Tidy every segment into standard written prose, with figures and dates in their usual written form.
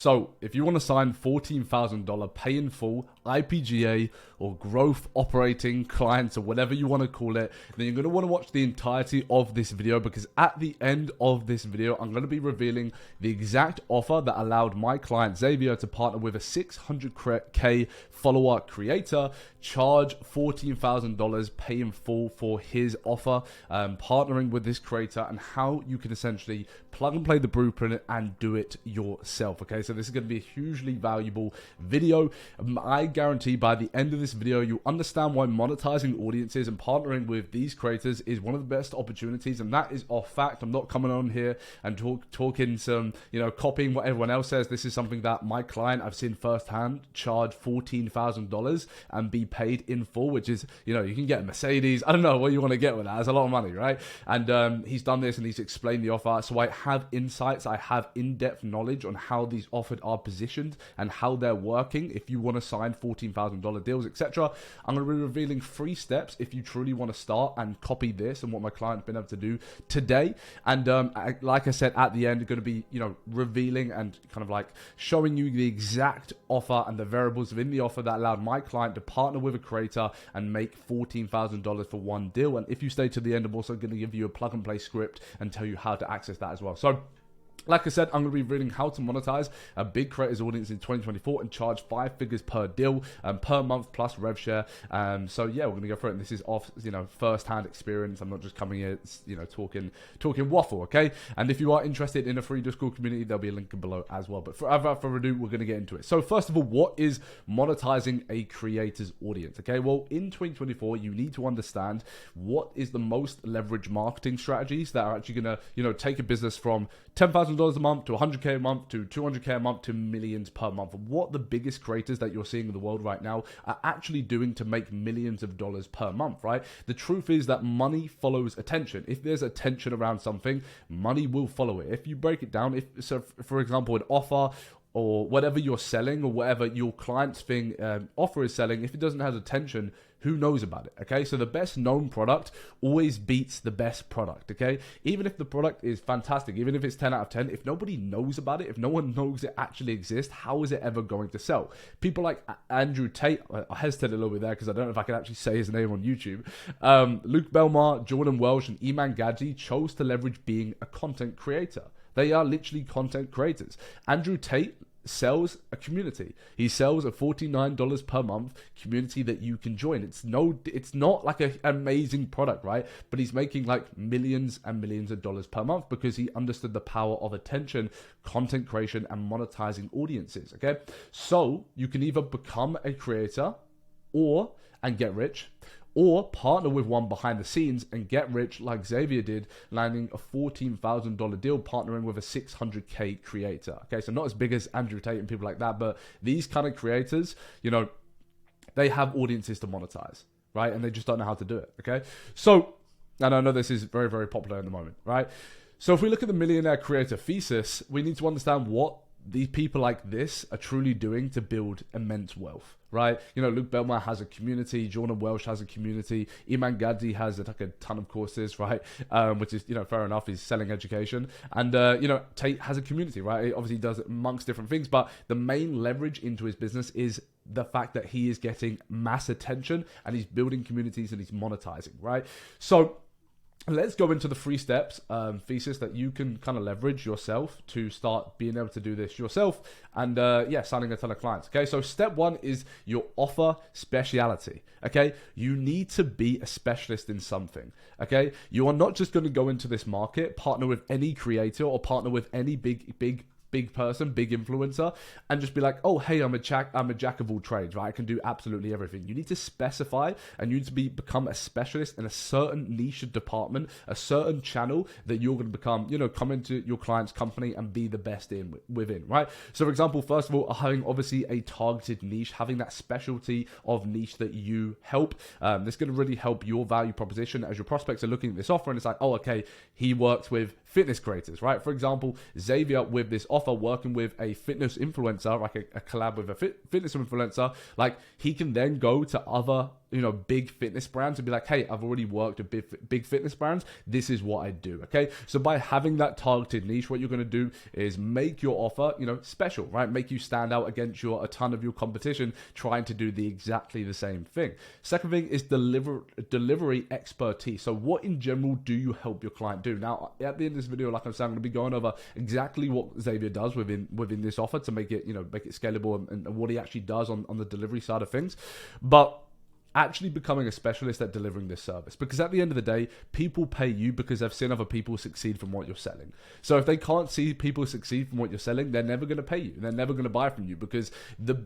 So if you want to sign $14,000 pay in full IPGA or growth operating clients or whatever you want to call it, then you're going to want to watch the entirety of this video, because at the end of this video, I'm going to be revealing the exact offer that allowed my client Xzavier to partner with a 600K follower creator, charge $14,000 pay in full for his offer, partnering with this creator, and how you can essentially plug and play the blueprint and do it yourself. Okay, so this is going to be a hugely valuable video. I guarantee by the end of this video, you understand why monetizing audiences and partnering with these creators is one of the best opportunities, and that is off fact. I'm not coming on here and talking some, copying what everyone else says. This is something that my client, I've seen firsthand, charge $14,000 and be paid in full, which is, you can get a Mercedes. I don't know what you want to get with that. It's a lot of money, right? And he's done this and he's explained the offer. So I have insights, I have in-depth knowledge on how these offered are positioned and how they're working if you want to sign $14,000 deals, etc. I'm going to be revealing 3 steps if you truly want to start and copy this and what my client's been able to do today. And like I said, at the end, going to be, revealing and kind of like showing you the exact offer and the variables within the offer that allowed my client to partner with a creator and make $14,000 for one deal. And if you stay to the end, I'm also going to give you a plug and play script and tell you how to access that as well. So like I said, I'm going to be reading how to monetize a big creators audience in 2024 and charge 5 figures per deal, per month plus rev share. So yeah, we're going to go through it. And this is off, first-hand experience. I'm not just coming here, talking waffle, okay? And if you are interested in a free Discord community, there'll be a link below as well. But without further ado, we're going to get into it. So first of all, what is monetizing a creator's audience? Okay, well, in 2024, you need to understand what is the most leveraged marketing strategies that are actually going to, take a business from $10,000 a month to 100K a month to 200K a month to millions per month. What the biggest creators that you're seeing in the world right now are actually doing to make millions of dollars per month, right? The truth is that money follows attention. If there's attention around something, money will follow it. If you break it down, for example, an offer or whatever you're selling or whatever your client's offer is selling, if it doesn't have attention, who knows about it? Okay, so the best known product always beats the best product. Okay, even if the product is fantastic, even if it's 10 out of 10, if nobody knows about it, if no one knows it actually exists, how is it ever going to sell? People like Andrew Tate, I hesitated a little bit there because I don't know if I can actually say his name on YouTube. Luke Belmar, Jordan Welsh, and Iman Gadzi chose to leverage being a content creator. They are literally content creators. Andrew Tate sells a community. He sells a $49 per month community that you can join. It's not like an amazing product, right? But he's making like millions and millions of dollars per month because he understood the power of attention, content creation, and monetizing audiences. Okay, so you can either become a creator and get rich, or partner with one behind the scenes and get rich like Xzavier did, landing a $14,000 deal, partnering with a 600K creator. Okay, so not as big as Andrew Tate and people like that, but these kind of creators, they have audiences to monetize, right? And they just don't know how to do it, okay? So, and I know this is very, very popular in the moment, right? So if we look at the millionaire creator thesis, we need to understand what these people like this are truly doing to build immense wealth, right? Luke Belmar has a community, Jordan Welsh has a community, Iman Gadzi has a ton of courses, right? Which is, fair enough, he's selling education. And, Tate has a community, right? He obviously does it amongst different things, but the main leverage into his business is the fact that he is getting mass attention and he's building communities and he's monetizing, right? So let's go into the 3 steps thesis that you can kind of leverage yourself to start being able to do this yourself and signing a ton of clients. Okay, so step 1 is your offer speciality. Okay, you need to be a specialist in something. Okay, you are not just going to go into this market, partner with any creator or partner with any big person, big influencer, and just be like, oh, hey, I'm a jack of all trades, right? I can do absolutely everything. You need to specify and you need to become a specialist in a certain niche department, a certain channel that you're going to become, come into your client's company and be the best within, right? So for example, first of all, having obviously a targeted niche, having that specialty of niche that you help, that's going to really help your value proposition as your prospects are looking at this offer and it's like, oh, okay, he works with fitness creators, right? For example, Xzavier with this offer, working with a fitness influencer, like a collab with a fitness influencer, like he can then go to other big fitness brands and be like, hey, I've already worked with big fitness brands. This is what I do. Okay. So by having that targeted niche, what you're going to do is make your offer, special, right? Make you stand out against a ton of your competition trying to do exactly the same thing. Second thing is delivery expertise. So what in general do you help your client do? Now, at the end of this video, like I'm saying, I'm going to be going over exactly what Xzavier does within this offer to make it, make it scalable and what he actually does on the delivery side of things. But actually becoming a specialist at delivering this service, because at the end of the day, people pay you because they've seen other people succeed from what you're selling. So if they can't see people succeed from what you're selling, they're never going to pay you. They're never going to buy from you, because the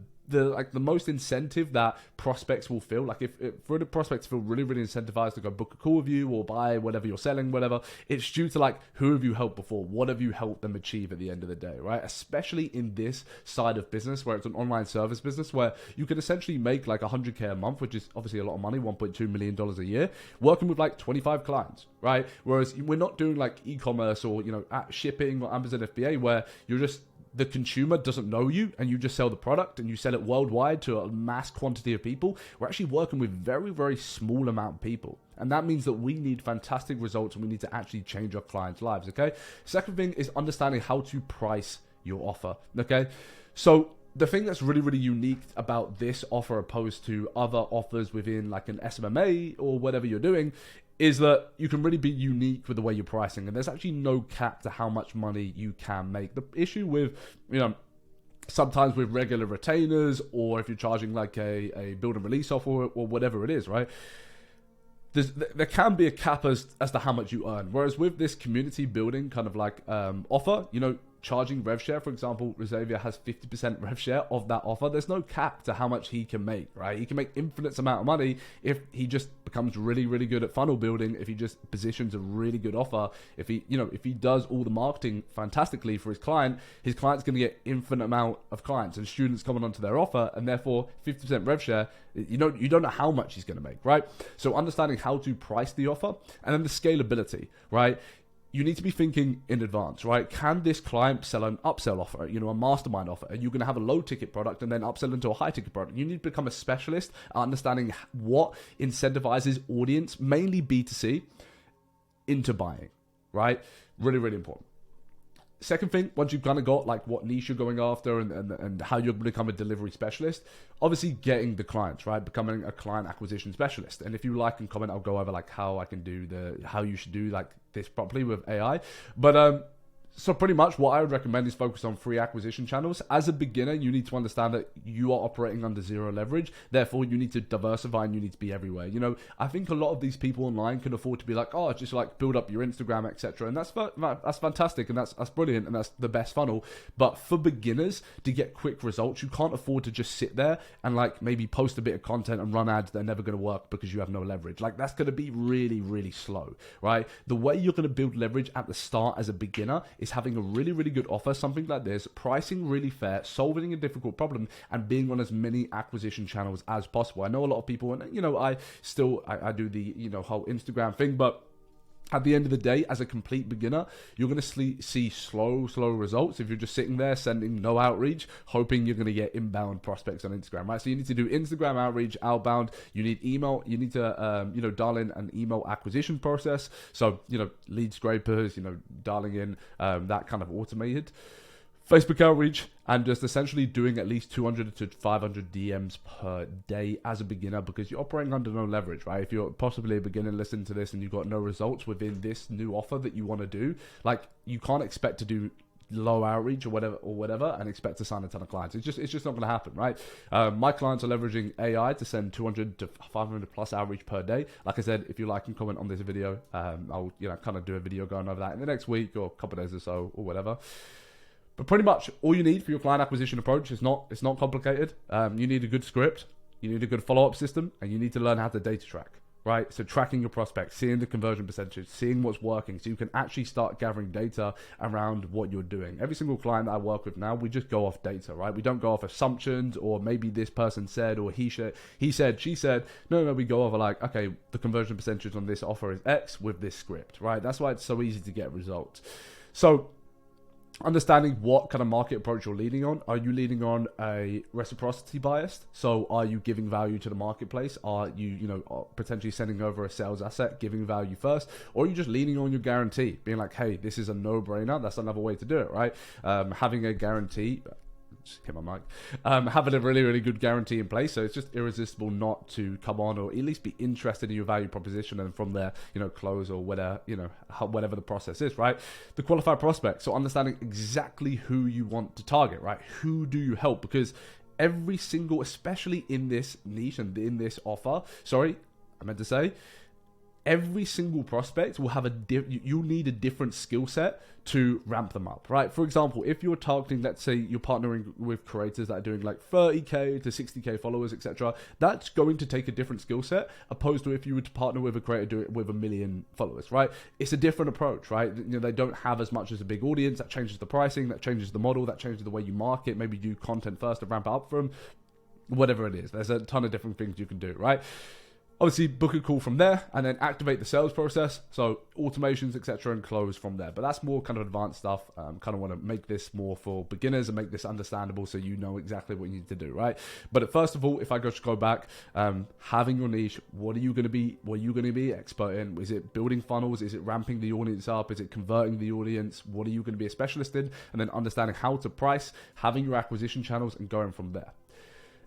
most incentive that prospects will feel, like if for the prospects feel really, really incentivized to go book a call with you or buy whatever you're selling, whatever, it's due to like, who have you helped before? What have you helped them achieve at the end of the day, right? Especially in this side of business where it's an online service business where you can essentially make like $100K a month, which is obviously a lot of money, $1.2 million a year, working with like 25 clients, right? Whereas we're not doing like e-commerce or, shipping or Amazon FBA where you're just, the consumer doesn't know you and you just sell the product and you sell it worldwide to a mass quantity of people. We're actually working with very, very small amount of people. And that means that we need fantastic results and we need to actually change our clients' lives, okay? Second thing is understanding how to price your offer, okay? So the thing that's really, really unique about this offer opposed to other offers within like an SMMA or whatever you're doing is that you can really be unique with the way you're pricing, and there's actually no cap to how much money you can make. The issue with, sometimes with regular retainers, or if you're charging like a build and release offer or whatever it is, right? There can be a cap as to how much you earn. Whereas with this community building kind of like offer, charging rev share, for example, Xzavier has 50% rev share of that offer. There's no cap to how much he can make, right? He can make infinite amount of money if he just becomes really, really good at funnel building, if he just positions a really good offer, if he does all the marketing fantastically for his client's going to get infinite amount of clients and students coming onto their offer, and therefore 50% rev share, you don't know how much he's going to make, right? So understanding how to price the offer, and then the scalability, right? You need to be thinking in advance, right? Can this client sell an upsell offer, a mastermind offer? Are you going to have a low ticket product and then upsell into a high ticket product? You need to become a specialist at understanding what incentivizes audience, mainly B2C, into buying, right? Really, really important. Second thing, once you've kind of got like what niche you're going after and how you're going to become a delivery specialist, obviously getting the clients, right? Becoming a client acquisition specialist. And if you like and comment, I'll go over like how you should do like this properly with AI. But so pretty much what I would recommend is focus on free acquisition channels. As a beginner, you need to understand that you are operating under zero leverage. Therefore, you need to diversify and you need to be everywhere. I think a lot of these people online can afford to be like, oh, just like build up your Instagram, etc. And that's fantastic and that's brilliant and that's the best funnel. But for beginners to get quick results, you can't afford to just sit there and like maybe post a bit of content and run ads that are never going to work because you have no leverage. Like that's going to be really, really slow, right? The way you're going to build leverage at the start as a beginner is having a really, really good offer, something like this, pricing really fair, solving a difficult problem, and being on as many acquisition channels as possible. I know a lot of people, and I do the whole Instagram thing, but at the end of the day, as a complete beginner, you're going to see slow results if you're just sitting there sending no outreach, hoping you're going to get inbound prospects on Instagram, right? So you need to do Instagram outreach, outbound. You need email. You need to, dial in an email acquisition process. So, lead scrapers, dialing in that kind of automated. Facebook outreach, and just essentially doing at least 200 to 500 DMs per day as a beginner, because you're operating under no leverage, right? If you're possibly a beginner listening to this and you've got no results within this new offer that you want to do, like you can't expect to do low outreach or whatever and expect to sign a ton of clients. It's just not going to happen, right? My clients are leveraging AI to send 200 to 500 plus outreach per day. Like I said, if you like and comment on this video, I'll kind of do a video going over that in the next week or a couple of days or so or whatever. But pretty much all you need for your client acquisition approach is it's not complicated. You need a good script, you need a good follow-up system, and you need to learn how to data track, right? So tracking your prospects, seeing the conversion percentage, seeing what's working, so you can actually start gathering data around what you're doing. Every single client that I work with now, we just go off data, right? We don't go off assumptions or maybe this person said or he said, she said. No, we go over like, okay, the conversion percentage on this offer is X with this script, right? That's why it's so easy to get results. So understanding what kind of market approach you're leaning on. Are you leaning on a reciprocity bias? So are you giving value to the marketplace? Are you, potentially sending over a sales asset, giving value first? Or are you just leaning on your guarantee, being like, hey, this is a no-brainer. That's another way to do it, right? Having a guarantee, just hit my mic, having a really, really good guarantee in place. So it's just irresistible not to come on, or at least be interested in your value proposition, and from there, close, or whatever, whatever the process is, right? The qualified prospect. So understanding exactly who you want to target, right? Who do you help? Because every single, especially in this niche and in this offer, every single prospect will have you'll need a different skill set to ramp them up, right? For example, if you're targeting, let's say you're partnering with creators that are doing like 30K to 60K followers, etc., that's going to take a different skill set opposed to if you were to partner with a creator with 1 million followers, right? It's a different approach, right? They don't have as much as a big audience. That changes the pricing, that changes the model, that changes the way you market. Maybe do content first to ramp it up from, whatever it is. There's a ton of different things you can do, right? Obviously, book a call from there and then activate the sales process. So automations, etc., and close from there. But that's more kind of advanced stuff. Kind of want to make this more for beginners and make this understandable so you know exactly what you need to do, right? But first of all, if I just go back, having your niche, what are you going to be expert in? Is it building funnels? Is it ramping the audience up? Is it converting the audience? What are you going to be a specialist in? And then understanding how to price, having your acquisition channels, and going from there.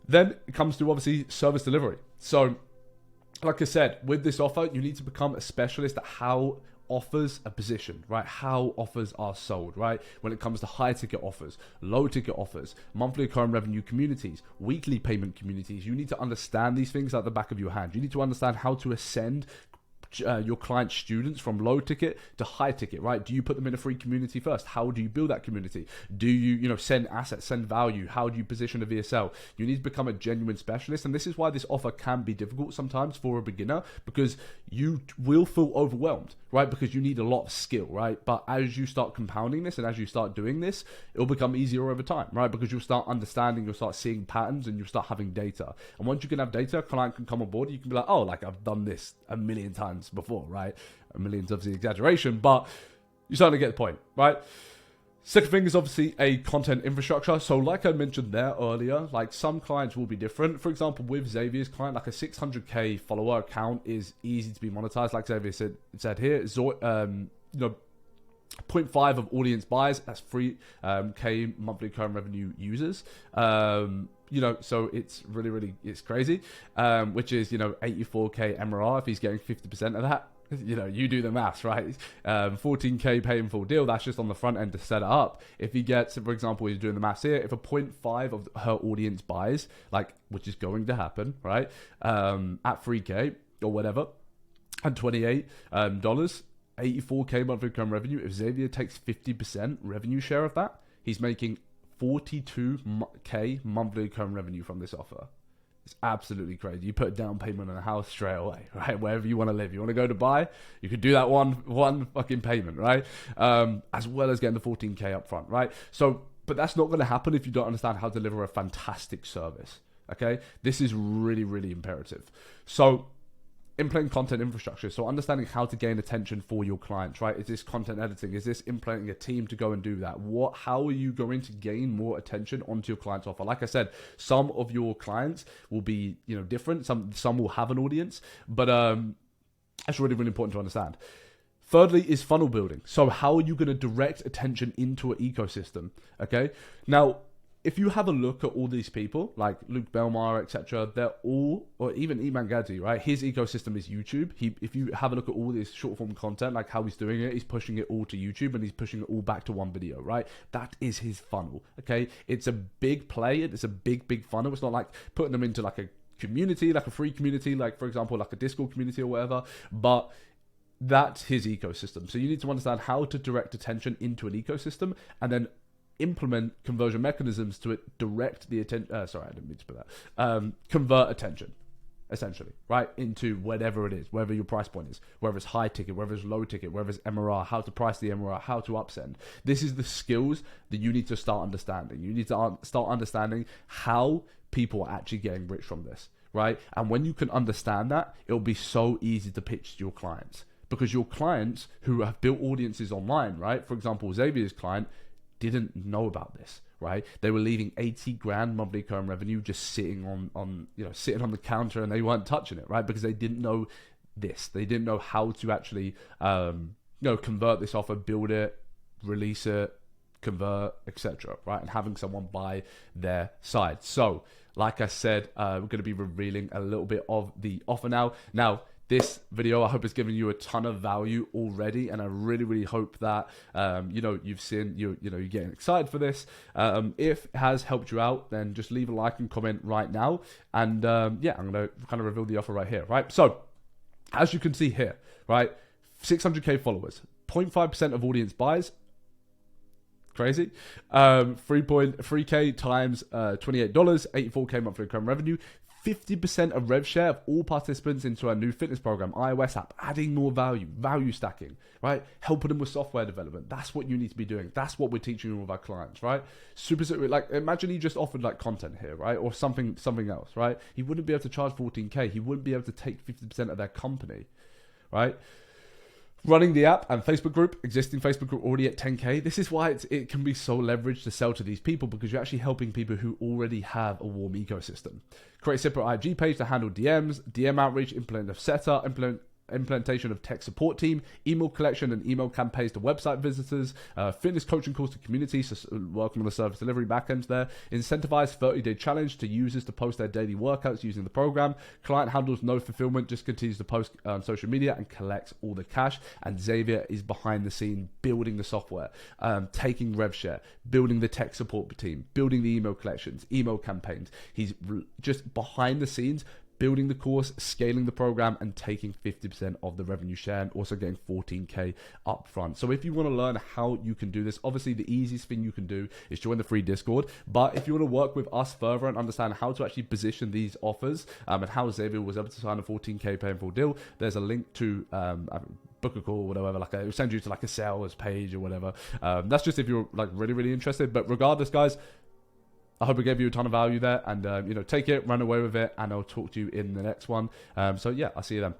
Then it comes to obviously service delivery. So like I said, with this offer, you need to become a specialist at how offers are positioned, right? How offers are sold, right? When it comes to high ticket offers, low ticket offers, monthly recurring revenue communities, weekly payment communities, you need to understand these things at the back of your hand. You need to understand how to ascend your client students from low ticket to high ticket, right? Do you put them in a free community first? How do you build that community? Do you, send assets, send value? How do you position a VSL? You need to become a genuine specialist. And this is why this offer can be difficult sometimes for a beginner, because you will feel overwhelmed, right? Because you need a lot of skill, right? But as you start compounding this and as you start doing this, it'll become easier over time, right? Because you'll start understanding, you'll start seeing patterns, and you'll start having data. And once you can have data, a client can come on board. You can be like, oh, like I've done this 1 million times before, right? 1 million's obviously exaggeration, but you're starting to get the point, right? Second thing is obviously a content infrastructure. So like I mentioned there earlier, like some clients will be different. For example, with Xzavier's client, like a 600K follower account is easy to be monetized. Like Xzavier said here, 0.5 of audience buyers, that's 3K monthly recurring revenue users. So it's really, it's crazy, which is, 84K MRR if he's getting 50% of that. You do the maths, right? 14K pay in full deal, that's just on the front end to set it up. If he gets, for example, he's doing the maths here, if a 0.5 of her audience buys, like, which is going to happen, right? At 3K or whatever, and $28, 84K monthly recurring revenue. If Xzavier takes 50% revenue share of that, he's making 42K monthly recurring revenue from this offer. It's absolutely crazy. You put a down payment on a house straight away, right? Wherever you want to live. You want to go to Dubai, you could do that one fucking payment, right? As well as getting the 14K up front, right? So, but that's not going to happen if you don't understand how to deliver a fantastic service, okay? This is really, really imperative. So, implementing content infrastructure. So understanding how to gain attention for your clients, right? Is this content editing? Is this implementing a team to go and do that? How are you going to gain more attention onto your client's offer? Like I said, some of your clients will be, different. Some will have an audience, but that's really, really important to understand. Thirdly is funnel building. So how are you going to direct attention into an ecosystem? Okay. Now, if you have a look at all these people, like Luke Belmar, etc., they're all, or even Iman Gadzi, right? His ecosystem is YouTube. If you have a look at all this short form content, like how he's doing it, he's pushing it all to YouTube and he's pushing it all back to one video, right? That is his funnel, okay? It's a big play. It's a big funnel. It's not like putting them into like a community, like a free community, like for example, like a Discord community or whatever, but that's his ecosystem. So you need to understand how to direct attention into an ecosystem and then implement conversion mechanisms to direct the attention. Sorry, I didn't mean to put that. Convert attention, essentially, right, into whatever it is, wherever your price point is, whether it's high ticket, whether it's low ticket, whether it's MRR, how to price the MRR, how to upsend. This is the skills that you need to start understanding. You need to start understanding how people are actually getting rich from this, right? And when you can understand that, it'll be so easy to pitch to your clients, because your clients who have built audiences online, right? For example, Xavier's client, didn't know about this, right? They were leaving 80 grand monthly recurring revenue just sitting sitting on the counter, and they weren't touching it, right? Because they didn't know this. They didn't know how to actually, convert this offer, build it, release it, convert, etc., right? And having someone by their side. So, like I said, we're going to be revealing a little bit of the offer now. Now, this video, I hope, has given you a ton of value already, and I really, really hope that you've seen you're getting excited for this. If it has helped you out, then just leave a like and comment right now, and I'm gonna kind of reveal the offer right here, right? So, as you can see here, right, 600k followers, 0.5% of audience buys. Crazy. 3.3k times $28, 84k monthly recurring revenue. 50% of rev share of all participants into our new fitness program, iOS app, adding more value stacking, right? Helping them with software development. That's what you need to be doing. That's what we're teaching all of our clients, right? Super, like, imagine he just offered like content here, right? Or something else, right? He wouldn't be able to charge 14k. He wouldn't be able to take 50% of their company, right? Running the app and Facebook group, existing Facebook group already at 10k. This is why it can be so leveraged to sell to these people, because you're actually helping people who already have a warm ecosystem. Create a separate IG page to handle DMs, DM outreach, implementation of tech support team, email collection and email campaigns to website visitors, fitness coaching calls to community, so working on the service delivery backend there, incentivize 30-day challenge to users to post their daily workouts using the program, client handles no fulfillment, just continues to post on social media and collects all the cash, and Xzavier is behind the scene building the software, taking rev share, building the tech support team, building the email collections, email campaigns. He's just behind the scenes, building the course, scaling the program, and taking 50% of the revenue share, and also getting 14k up front. So if you want to learn how you can do this, obviously the easiest thing you can do is join the free Discord. But if you want to work with us further and understand how to actually position these offers, and how Xzavier was able to sign a 14k pay in full deal, there's a link to book a call or whatever, it'll send you to like a sales page or whatever. That's just if you're like really, really interested. But regardless, guys, I hope I gave you a ton of value there, and take it, run away with it, and I'll talk to you in the next one. So yeah, I'll see you then.